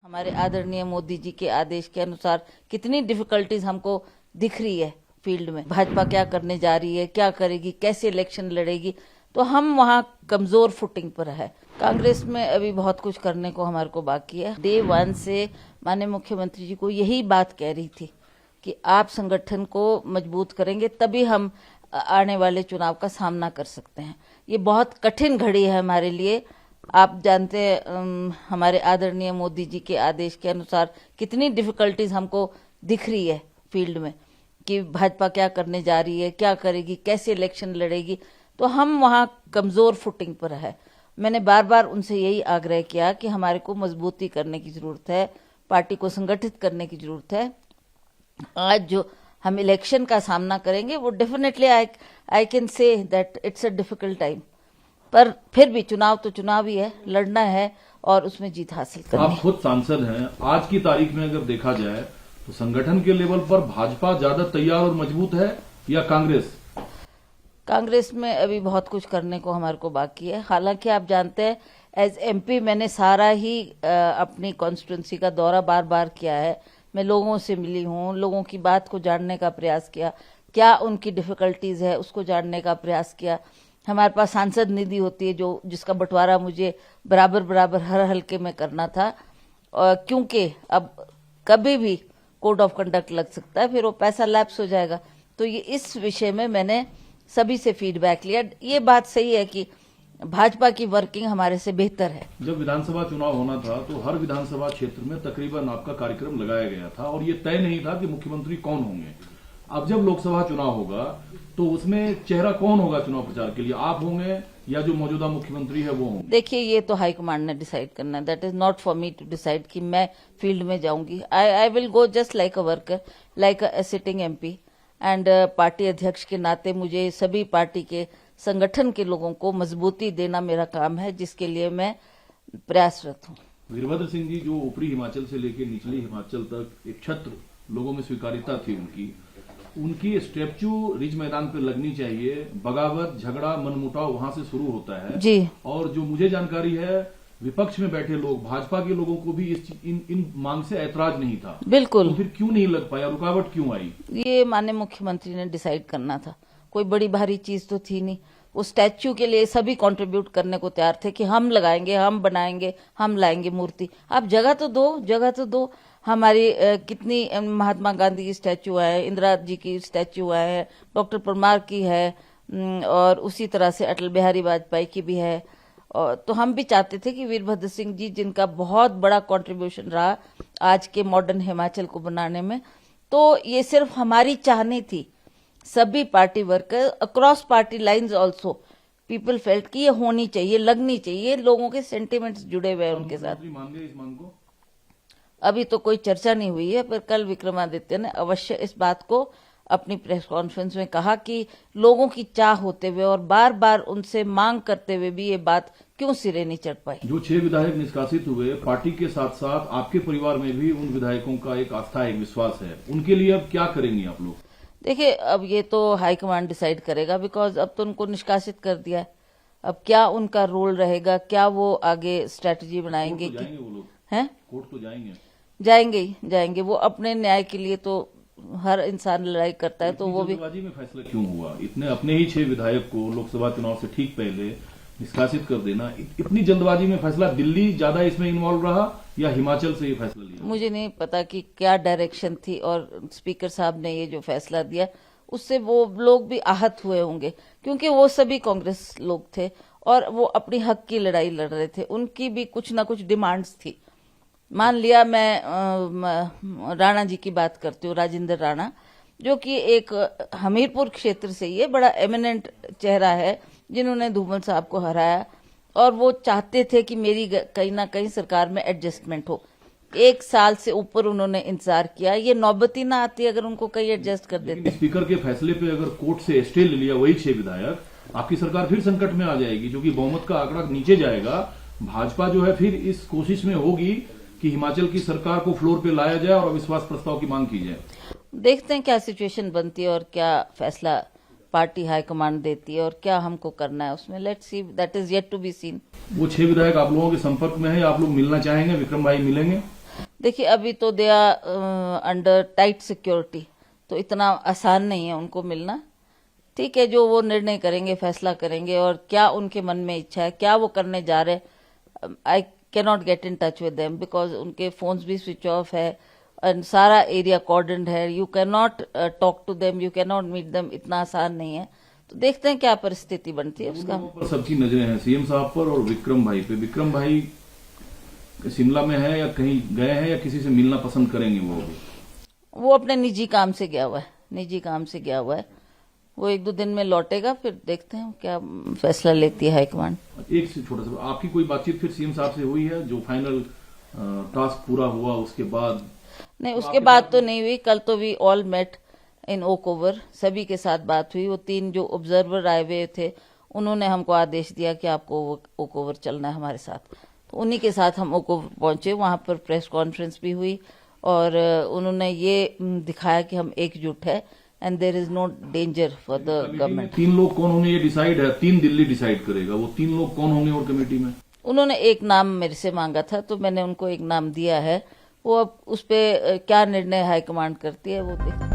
हमारे आदरणीय मोदी जी के आदेश के अनुसार कितनी डिफिकल्टीज हमको दिख रही है फील्ड में। भाजपा क्या करने जा रही है, क्या करेगी, कैसे इलेक्शन लड़ेगी, तो हम वहाँ कमजोर फुटिंग पर है। कांग्रेस में अभी बहुत कुछ करने को हमारे को बाकी है। डे 1 से माननीय मुख्यमंत्री जी को यही बात कह रही थी कि आप संगठन को मजबूत करेंगे तभी हम आने वाले चुनाव का सामना कर सकते हैं। ये बहुत कठिन घड़ी है हमारे लिए। आप जानते हैं हमारे आदरणीय मोदी जी के आदेश के अनुसार कितनी डिफिकल्टीज हमको दिख रही है फील्ड में कि भाजपा क्या करने जा रही है, क्या करेगी, कैसे इलेक्शन लड़ेगी, तो हम वहाँ कमजोर फुटिंग पर है। मैंने बार बार उनसे यही आग्रह किया कि हमारे को मजबूती करने की जरूरत है, पार्टी को संगठित करने की जरूरत है। आज जो हम इलेक्शन का सामना करेंगे वो definitely I can say that it's a difficult time, पर फिर भी चुनाव तो चुनाव ही है, लड़ना है और उसमें जीत हासिल करनी है। आप खुद सांसद हैं, आज की तारीख में अगर देखा जाए तो संगठन के लेवल पर भाजपा ज्यादा तैयार और मजबूत है या कांग्रेस? कांग्रेस में अभी बहुत कुछ करने को हमारे को बाकी है। हालांकि आप जानते हैं एज एमपी मैंने सारा ही अपनी कॉन्स्टिट्यूंसी का दौरा बार बार किया है। मैं लोगों से मिली हूँ, लोगों की बात को जानने का प्रयास किया, क्या उनकी डिफिकल्टीज है उसको जानने का प्रयास किया। हमारे पास सांसद निधि होती है जो जिसका बंटवारा मुझे बराबर बराबर हर हल्के में करना था, क्योंकि अब कभी भी कोड ऑफ कंडक्ट लग सकता है, फिर वो पैसा लैप्स हो जाएगा। तो ये इस विषय में मैंने सभी से फीडबैक लिया। ये बात सही है कि भाजपा की वर्किंग हमारे से बेहतर है। जब विधानसभा चुनाव होना था तो हर विधानसभा क्षेत्र में तकरीबन आपका कार्यक्रम लगाया गया था और ये तय नहीं था कि मुख्यमंत्री कौन होंगे। अब जब लोकसभा चुनाव होगा तो उसमें चेहरा कौन होगा चुनाव प्रचार के लिए, आप होंगे या जो मौजूदा मुख्यमंत्री है वो होंगे? देखिए, ये तो हाईकमांड ने डिसाइड करना है। That is not for me to decide कि मैं फील्ड में जाऊंगी। I will go just like a worker, like a sitting MP and party अध्यक्ष के नाते मुझे सभी पार्टी के संगठन के लोगों को मजबूती देना मेरा काम है, जिसके लिए मैं प्रयासरत हूँ। वीरभद्र सिंह जी जो ऊपरी हिमाचल से लेकर निचली हिमाचल तक एक छत्र लोगों में स्वीकारिता थी उनकी स्टैच्यू रिज मैदान पर लगनी चाहिए। बगावत, झगड़ा, मनमुटाव वहां से शुरू होता है जी। और जो मुझे जानकारी है विपक्ष में बैठे लोग, भाजपा के लोगों को भी इन मांग से ऐतराज नहीं था। बिल्कुल। तो फिर क्यों नहीं लग पाया, रुकावट क्यों आई? ये माननीय मुख्यमंत्री ने डिसाइड करना था, कोई बड़ी भारी चीज तो थी नहीं। वो स्टैच्यू के लिए सभी कंट्रीब्यूट करने को तैयार थे कि हम लगाएंगे, हम बनाएंगे, हम लाएंगे मूर्ति। आप जगह तो दो, जगह तो दो। हमारी कितनी महात्मा गांधी की स्टैच्यू है, इंदिरा जी की स्टैच्यू है, डॉक्टर परमार की है, और उसी तरह से अटल बिहारी वाजपेयी की भी है। तो हम भी चाहते थे कि वीरभद्र सिंह जी, जिनका बहुत बड़ा कंट्रीब्यूशन रहा आज के मॉडर्न हिमाचल को बनाने में, तो ये सिर्फ हमारी चाहनी थी। सभी party worker across party lines also people felt कि ये होनी चाहिए, लगनी चाहिए। लोगों के सेंटिमेंट्स जुड़े हुए हैं उनके साथ। मान गए इस मांग को? अभी तो कोई चर्चा नहीं हुई है, पर कल विक्रमादित्य ने अवश्य इस बात को अपनी प्रेस कॉन्फ्रेंस में कहा कि लोगों की चाह होते हुए और बार बार उनसे मांग करते हुए भी ये बात क्यों सिरे नहीं चढ़ पाई। जो 6 विधायक निष्कासित हुए, पार्टी के साथ साथ आपके परिवार में भी उन विधायकों का एक आस्था, एक विश्वास है, उनके लिए अब क्या करेंगे आप लोग? देखिए, अब ये तो हाईकमांड डिसाइड करेगा, बिकॉज अब तो उनको निष्कासित कर दिया है। अब क्या उनका रोल रहेगा, क्या वो आगे स्ट्रेटजी बनाएंगे? कोर्ट तो जाएंगे वो लोग? हैं? कोर्ट तो जाएंगे? जाएंगे ही जाएंगे। वो अपने न्याय के लिए तो हर इंसान लड़ाई करता है, तो वो भी। जल्दबाजी में फैसला क्यों हुआ? इतने अपने ही 6 विधायक को लोकसभा चुनाव से ठीक पहले निष्कासित कर देना, इतनी जल्दबाजी में फैसला? दिल्ली ज्यादा इसमें इन्वॉल्व रहा या हिमाचल से ये फैसला लिया? मुझे नहीं पता कि क्या डायरेक्शन थी, और स्पीकर साहब ने ये जो फैसला दिया उससे वो लोग भी आहत हुए होंगे, क्योंकि वो सभी कांग्रेस लोग थे और वो अपनी हक की लड़ाई लड़ रहे थे। उनकी भी कुछ ना कुछ डिमांड्स थी। मान लिया मैं राणा जी की बात करती हूँ, राजेंद्र राणा, जो कि एक हमीरपुर क्षेत्र से ये बड़ा एमिनेंट चेहरा है, जिन्होंने धूमल साहब को हराया, और वो चाहते थे कि मेरी कहीं ना कहीं सरकार में एडजस्टमेंट हो। 1 साल से ऊपर उन्होंने इंतजार किया, ये नौबती ना आती अगर उनको कहीं एडजस्ट कर देते। स्पीकर के फैसले पे अगर कोर्ट से स्टे ले लिया वही 6 विधायक, आपकी सरकार फिर संकट में आ जाएगी, क्योंकि बहुमत का आंकड़ा नीचे जाएगा। भाजपा जो है फिर इस कोशिश में होगी कि हिमाचल की सरकार को फ्लोर पे लाया जाए और अविश्वास प्रस्ताव की मांग की जाए। देखते हैं क्या सिचुएशन बनती है और क्या फैसला पार्टी हाईकमांड देती है और क्या हमको करना है उसमें। Let's see, that is yet to be seen. वो 6 विधायक आप लोगों के संपर्क में है, आप लोग मिलना चाहेंगे? विक्रम भाई मिलेंगे? देखिए अभी तो they are under tight security, तो इतना आसान नहीं है उनको मिलना। ठीक है, जो वो निर्णय करेंगे, फैसला करेंगे, और क्या उनके मन में इच्छा है, क्या वो करने जा रहे, I can not get in touch with them because उनके फोन्स भी स्विच ऑफ है और सारा एरिया कॉर्डन्ड है। You can not talk to them, you can not meet them, इतना आसान नहीं है। तो देखते हैं क्या परिस्थिति बनती है उसका। पर सबकी नजरें हैं सीएम साहब पर और विक्रम भाई पे। विक्रम भाई शिमला में है या कहीं गए हैं या किसी से मिलना पसंद करेंगे वो अभी? वो अपने निजी काम से गया हुआ है, निजी काम से गया हुआ है। वो 1-2 दिन में लौटेगा, फिर देखते हैं क्या फैसला लेती है हाईकमांड। एक से छोटा सा, आपकी कोई बातचीत फिर सीएम साहब से हुई है जो फाइनल टास्क पूरा हुआ उसके बाद? नहीं, उसके बाद तो नहीं हुई। कल तो we all met in Oakover, सभी के साथ बात हुई। वो 3 जो ऑब्जर्वर आए हुए थे उन्होंने हमको आदेश दिया कि आपको ओक ओवर चलना है हमारे साथ, तो उन्हीं के साथ हम ओक ओवर पहुंचे। वहां पर प्रेस कॉन्फ्रेंस भी हुई और उन्होंने ये दिखाया कि हम एकजुट है and there is no danger for the government. 3 लोग कौन होंगे ये डिसाइड है, 3 दिल्ली डिसाइड करेगा। वो 3 लोग कौन होंगे और कमेटी में? उन्होंने एक नाम मेरे से मांगा था, तो मैंने उनको एक नाम दिया है। वो अब उस पर क्या निर्णय हाईकमांड करती है वो देखते हैं।